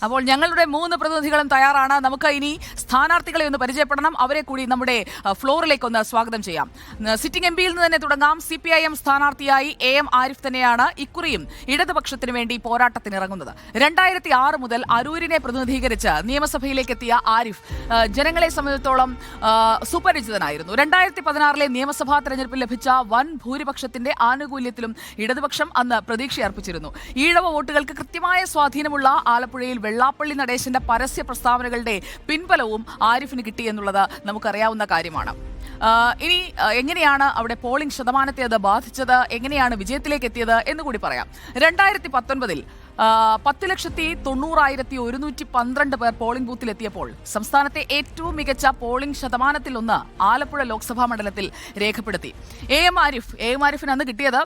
അപ്പോൾ ഞങ്ങളുടെ 3 പ്രതിനിധികളും തയ്യാറാണ്. നമുക്ക് ഇനി സ്ഥാനാർത്ഥികളെ ഒന്ന് പരിചയപ്പെടണം. അവരെ കൂടി നമ്മുടെ ഫ്ലോറിലേക്ക് ഒന്ന് സ്വാഗതം ചെയ്യാം. സിറ്റിംഗ് എംപിയിൽ നിന്ന് തന്നെ തുടങ്ങാം. CPIM സ്ഥാനാർത്ഥിയായി AM ആരിഫ് തന്നെയാണ് ഇക്കുറിയും ഇടതുപക്ഷത്തിന് വേണ്ടി പോരാട്ടത്തിനിറങ്ങുന്നത്. 2006 മുതൽ അരൂരിനെ പ്രതിനിധീകരിച്ച് നിയമസഭയിലേക്ക് എത്തിയ ആരിഫ് ജനങ്ങളെ സംബന്ധിച്ചിടത്തോളം സുപരിചിതനായിരുന്നു. 2016 നിയമസഭാ തെരഞ്ഞെടുപ്പിൽ ലഭിച്ച വൻ ഭൂരിപക്ഷത്തിന്റെ ആനുകൂല്യത്തിലും ഇടതുപക്ഷം അന്ന് പ്രതീക്ഷയർപ്പിച്ചിരുന്നു. ഈഴവ വോട്ടുകൾക്ക് കൃത്യമായ സ്വാധീനമുള്ള ആലപ്പുഴയിൽ വെള്ളാപ്പള്ളി നടേശന്റെ പരസ്യ പ്രസ്താവനകളുടെ പിൻബലവും ആരിഫിന് കിട്ടിയെന്നുള്ളത് നമുക്കറിയാവുന്ന കാര്യമാണ്. ഇനി എങ്ങനെയാണ് അവിടെ പോളിംഗ് ശതമാനത്തെ അത് ബാധിച്ചത്, എങ്ങനെയാണ് വിജയത്തിലേക്ക് എത്തിയത് എന്നുകൂടി പറയാം. 2019 10,90,112 പേർ പോളിംഗ് ബൂത്തിലെത്തിയപ്പോൾ സംസ്ഥാനത്തെ ഏറ്റവും മികച്ച പോളിംഗ് ശതമാനത്തിൽ ഒന്ന് ആലപ്പുഴ ലോക്സഭാ മണ്ഡലത്തിൽ രേഖപ്പെടുത്തി. AM ആരിഫിന് അന്ന് കിട്ടിയത്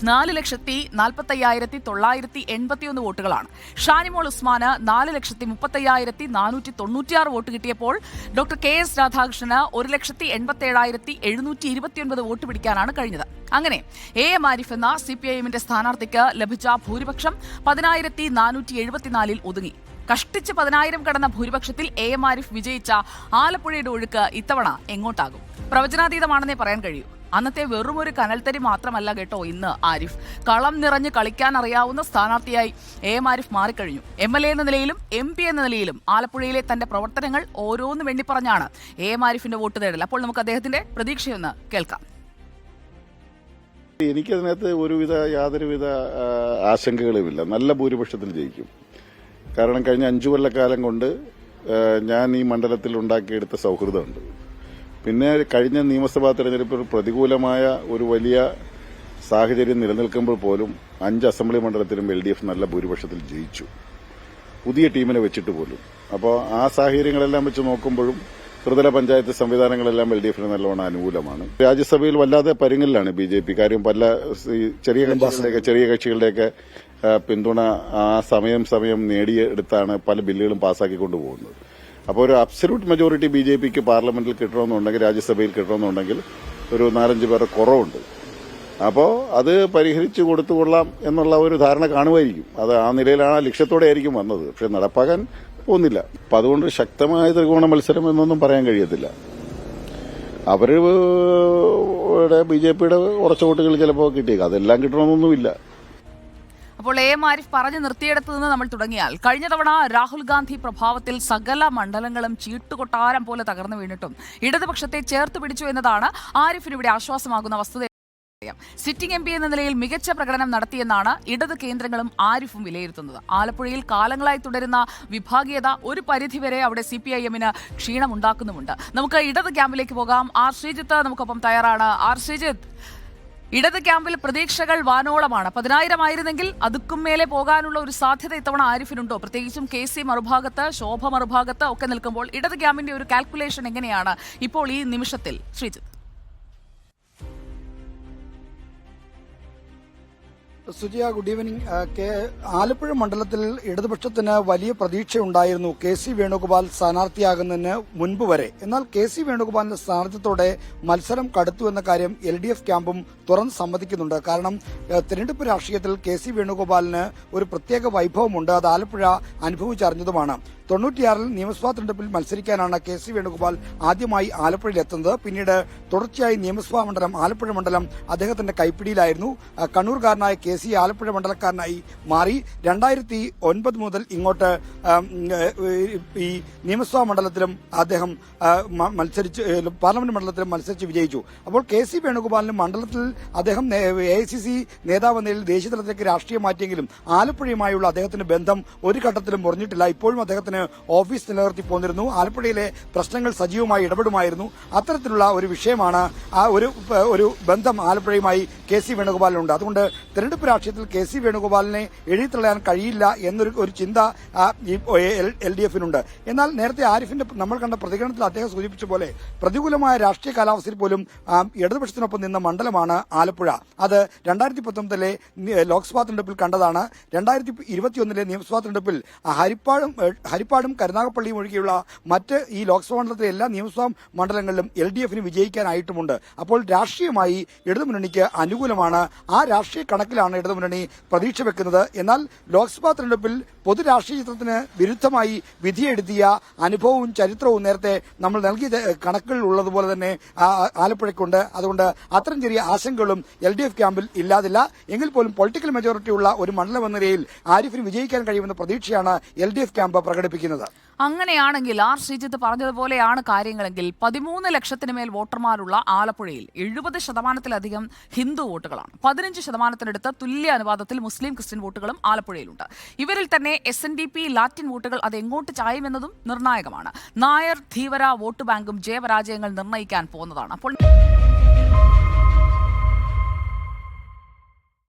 4,45,981 വോട്ടുകളാണ്. ഷാനിമോൾ ഉസ്മാന് 4,35,496 വോട്ട് കിട്ടിയപ്പോൾ ഡോക്ടർ KS രാധാകൃഷ്ണന് 1,87,729 വോട്ട് പിടിക്കാനാണ് കഴിഞ്ഞത്. അങ്ങനെ AM ആരിഫ് എന്ന CPIMന്റെ സ്ഥാനാർത്ഥിക്ക് ലഭിച്ച ഭൂരിപക്ഷം 10,474 ഒതുങ്ങി. കഷ്ടിച്ച് 10,000 കടന്ന ഭൂരിപക്ഷത്തിൽ AM ആരിഫ് വിജയിച്ച ആലപ്പുഴയുടെ ഒഴുക്ക് ഇത്തവണ എങ്ങോട്ടാകും? പ്രവചനാതീതമാണെന്നേ പറയാൻ കഴിയൂ. അന്നത്തെ വെറുമൊരു കനൽത്തരി മാത്രമല്ല കേട്ടോ ഇന്ന് ആരിഫ്. കളം നിറഞ്ഞ് കളിക്കാൻ അറിയാവുന്ന സ്ഥാനാർത്ഥിയായി AM ആരിഫ് മാറിക്കഴിഞ്ഞു. MLA എന്ന നിലയിലും MP എന്ന നിലയിലും ആലപ്പുഴയിലെ തന്റെ പ്രവർത്തനങ്ങൾ ഓരോന്നും എണ്ണിപ്പറഞ്ഞാണ് AM ആരിഫിന്റെ വോട്ട് തേടൽ. അപ്പോൾ നമുക്ക് അദ്ദേഹത്തിന്റെ പ്രതീക്ഷയൊന്ന് കേൾക്കാം. എനിക്കതിനകത്ത് യാതൊരുവിധ ആശങ്കകളുമില്ല. നല്ല ഭൂരിപക്ഷത്തിൽ ജയിക്കും. കാരണം കഴിഞ്ഞ 5 കൊല്ലക്കാലം കൊണ്ട് ഞാൻ ഈ മണ്ഡലത്തിൽ ഉണ്ടാക്കിയെടുത്ത സൗഹൃദമുണ്ട്. പിന്നെ കഴിഞ്ഞ നിയമസഭാ തെരഞ്ഞെടുപ്പിൽ പ്രതികൂലമായ ഒരു വലിയ സാഹചര്യം നിലനിൽക്കുമ്പോൾ പോലും 5 അസംബ്ലി മണ്ഡലത്തിലും LDF നല്ല ഭൂരിപക്ഷത്തിൽ ജയിച്ചു, പുതിയ ടീമിനെ വെച്ചിട്ട് പോലും. അപ്പോൾ ആ സാഹചര്യങ്ങളെല്ലാം വെച്ച് നോക്കുമ്പോഴും ത്രിതല പഞ്ചായത്ത് സംവിധാനങ്ങളെല്ലാം LDFന് നല്ലോണം അനുകൂലമാണ്. രാജ്യസഭയിൽ വല്ലാതെ പരുങ്ങലിലാണ് BJP. കാര്യം പല ചെറിയ കക്ഷികളുടെയൊക്കെ പിന്തുണ ആ സമയം നേടിയെടുത്താണ് പല ബില്ലുകളും പാസ്സാക്കിക്കൊണ്ടു പോകുന്നത്. അപ്പോൾ ഒരു അബ്സല്യൂട്ട് മെജോറിറ്റി BJPക്ക് പാർലമെന്റിൽ കിട്ടണമെന്നുണ്ടെങ്കിൽ, രാജ്യസഭയിൽ കിട്ടണമെന്നുണ്ടെങ്കിൽ ഒരു 4-5 പേരുടെ കുറവുണ്ട്. അപ്പോൾ അത് പരിഹരിച്ചു കൊടുത്തുകൊള്ളാം എന്നുള്ള ഒരു ധാരണ കാണുമായിരിക്കും. അത് ആ നിലയിലാണ്, ആ ലക്ഷ്യത്തോടെ ആയിരിക്കും വന്നത്. പക്ഷെ നടപ്പാക്കാൻ പോകുന്നില്ല. അപ്പം അതുകൊണ്ട് ശക്തമായ ത്രികോണ മത്സരം എന്നൊന്നും പറയാൻ കഴിയത്തില്ല. BJPയുടെ കുറച്ച് വോട്ടുകൾ ചിലപ്പോൾ കിട്ടിയേക്കും. അതെല്ലാം കിട്ടണമെന്നൊന്നുമില്ല. അപ്പോൾ AM ആരിഫ് പറഞ്ഞു നിർത്തിയെടുത്തു നിന്ന് നമ്മൾ തുടങ്ങിയാൽ, കഴിഞ്ഞ തവണ രാഹുൽ ഗാന്ധി പ്രഭാവത്തിൽ സകല മണ്ഡലങ്ങളും ചീട്ടുകൊട്ടാരം പോലെ തകർന്നു വീണിട്ടും ഇടതുപക്ഷത്തെ ചേർത്ത് പിടിച്ചു എന്നതാണ് ആരിഫിന് ഇവിടെ ആശ്വാസമാകുന്ന വസ്തുത. സിറ്റിംഗ് MP എന്ന നിലയിൽ മികച്ച പ്രകടനം നടത്തിയെന്നാണ് ഇടത് കേന്ദ്രങ്ങളും ആരിഫും വിലയിരുത്തുന്നത്. ആലപ്പുഴയിൽ കാലങ്ങളായി തുടരുന്ന വിഭാഗീയത ഒരു പരിധിവരെ അവിടെ CPIMന് ക്ഷീണമുണ്ടാക്കുന്നുമുണ്ട്. നമുക്ക് ഇടത് ക്യാമ്പിലേക്ക് പോകാം. R. ശ്രീജിത്ത് നമുക്കൊപ്പം തയ്യാറാണ്. R. ശ്രീജിത്ത്, ഇടത് ക്യാമ്പിൽ പ്രതീക്ഷകൾ വാനോളമാണ്. 10,000 ആയിരുന്നെങ്കിൽ അതുക്കും മേലെ പോകാനുള്ള ഒരു സാധ്യത ഇത്തവണ ആരിഫിനുണ്ടോ? പ്രത്യേകിച്ചും KC മറുഭാഗത്ത്, ശോഭ മറുഭാഗത്ത് ഒക്കെ നിൽക്കുമ്പോൾ ഇടത് ക്യാമ്പിന്റെ ഒരു കാൽക്കുലേഷൻ എങ്ങനെയാണ് ഇപ്പോൾ ഈ നിമിഷത്തിൽ? ശ്രീജിത്ത്. Sujiya, good evening. ആലപ്പുഴ മണ്ഡലത്തിൽ ഇടതുപക്ഷത്തിന് വലിയ പ്രതീക്ഷയുണ്ടായിരുന്നു KC വേണുഗോപാൽ സ്ഥാനാർത്ഥിയാകുന്നതിന് മുൻപ് വരെ. എന്നാൽ KC വേണുഗോപാലിന്റെ സ്ഥാനാർത്ഥിത്തോടെ മത്സരം കടുത്തു എന്ന കാര്യം LDF ക്യാമ്പും തുറന്ന് സമ്മതിക്കുന്നുണ്ട്. കാരണം തെരഞ്ഞെടുപ്പ് രാഷ്ട്രീയത്തിൽ KC വേണുഗോപാലിന് ഒരു പ്രത്യേക വൈഭവമുണ്ട്. അത് ആലപ്പുഴ അനുഭവിച്ചറിഞ്ഞതുമാണ്. 96 നിയമസഭാ തെരഞ്ഞെടുപ്പിൽ മത്സരിക്കാനാണ് KC വേണുഗോപാൽ ആദ്യമായി ആലപ്പുഴയിലെത്തുന്നത്. പിന്നീട് തുടർച്ചയായി നിയമസഭാ മണ്ഡലം, ആലപ്പുഴ മണ്ഡലം അദ്ദേഹത്തിന്റെ കൈപ്പിടിയിലായിരുന്നു. കണ്ണൂർകാരനായ KC ആലപ്പുഴ മണ്ഡലക്കാരനായി മാറി. 2009 മുതൽ ഇങ്ങോട്ട് ഈ നിയമസഭാ മണ്ഡലത്തിലും അദ്ദേഹം പാർലമെന്റ് മണ്ഡലത്തിലും മത്സരിച്ച് വിജയിച്ചു. അപ്പോൾ KC വേണുഗോപാലിന് മണ്ഡലത്തിൽ അദ്ദേഹം AICC നേതാവ് നിലയിൽ ദേശീയ തലത്തിലേക്ക് രാഷ്ട്രീയം മാറ്റിയെങ്കിലും ആലപ്പുഴയുമായുള്ള അദ്ദേഹത്തിന്റെ ബന്ധം ഒരു ഘട്ടത്തിലും മുറിഞ്ഞിട്ടില്ല. ഇപ്പോഴും അദ്ദേഹത്തിന് ഓഫീസ് നിലനിർത്തി പോന്നിരുന്നു. ആലപ്പുഴയിലെ പ്രശ്നങ്ങൾ സജീവമായി ഇടപെടുമായിരുന്നു. അത്തരത്തിലുള്ള ഒരു വിഷയമാണ്, ആ ഒരു ബന്ധം ആലപ്പുഴയുമായി KC വേണുഗോപാലിനുണ്ട്. അതുകൊണ്ട് തെരഞ്ഞെടുപ്പ് രാഷ്ട്രീയത്തിൽ KC വേണുഗോപാലിനെ എഴുതിത്തള്ളയാൻ കഴിയില്ല എന്നൊരു ചിന്ത LDFനുണ്ട്. എന്നാൽ നേരത്തെ ആരിഫിന്റെ നമ്മൾ കണ്ട പ്രതികരണത്തിൽ അദ്ദേഹം സൂചിപ്പിച്ച പോലെ പ്രതികൂലമായ രാഷ്ട്രീയ കാലാവസ്ഥയിൽ പോലും ഇടതുപക്ഷത്തിനൊപ്പം നിന്ന മണ്ഡലമാണ് ആലപ്പുഴ. അത് 2019 ലോക്സഭാ തെരഞ്ഞെടുപ്പിൽ കണ്ടതാണ്. 2021 നിയമസഭാ തെരഞ്ഞെടുപ്പിൽ ഹരിപ്പാടും കരുനാഗപ്പള്ളിയും ഒഴികെയുള്ള മറ്റ് ഈ ലോക്സഭാ മണ്ഡലത്തിലെ എല്ലാ നിയമസഭാ മണ്ഡലങ്ങളിലും LDFന് വിജയിക്കാനായിട്ടുമുണ്ട്. അപ്പോൾ രാഷ്ട്രീയമായി ഇടതുമുന്നണിക്ക് അനുകൂലമാണ്. ആ രാഷ്ട്രീയ കണക്കിലാണ് ഇടതുമുന്നണി പ്രതീക്ഷ വെക്കുന്നത്. എന്നാൽ ലോക്സഭാ തെരഞ്ഞെടുപ്പിൽ പൊതു രാഷ്ട്രീയ ചിത്രത്തിന് വിരുദ്ധമായി വിധിയെഴുതിയ അനുഭവവും ചരിത്രവും നേരത്തെ നമ്മൾ നൽകിയ കണക്കുകളിൽ ഉള്ളതുപോലെ തന്നെ ആലപ്പുഴയ്ക്കുണ്ട്. അതുകൊണ്ട് അത്തരം ചെറിയ ആശങ്കകളും LDF ക്യാമ്പിൽ ഇല്ലാതില്ല. എങ്കിൽ പോലും പൊളിറ്റിക്കൽ മെജോറിറ്റി ഉള്ള ഒരു മണ്ഡലം എന്ന നിലയിൽ ആരിഫിന് വിജയിക്കാൻ കഴിയുമെന്ന പ്രതീക്ഷയാണ് LDF ക്യാമ്പ് പ്രകടിപ്പിക്കുന്നത്. അങ്ങനെയാണെങ്കിൽ ആർ ശ്രീജിത്ത് പറഞ്ഞതുപോലെയാണ് കാര്യങ്ങളെങ്കിൽ 13 ലക്ഷത്തിന് മേൽ വോട്ടർമാരുള്ള ആലപ്പുഴയിൽ 70% ഹിന്ദു വോട്ടുകളാണ്. 15% തുല്യ അനുപാതത്തിൽ മുസ്ലിം ക്രിസ്ത്യൻ വോട്ടുകളും ആലപ്പുഴയിലുണ്ട്. ഇവരിൽ തന്നെ SNDP ലാറ്റിൻ വോട്ടുകൾ അത് എങ്ങോട്ട് ചായുമെന്നതും നിർണായകമാണ്. നായർ ധീവര വോട്ട് ബാങ്കും ജയപരാജയങ്ങൾ നിർണ്ണയിക്കാൻ പോകുന്നതാണ്. അപ്പോൾ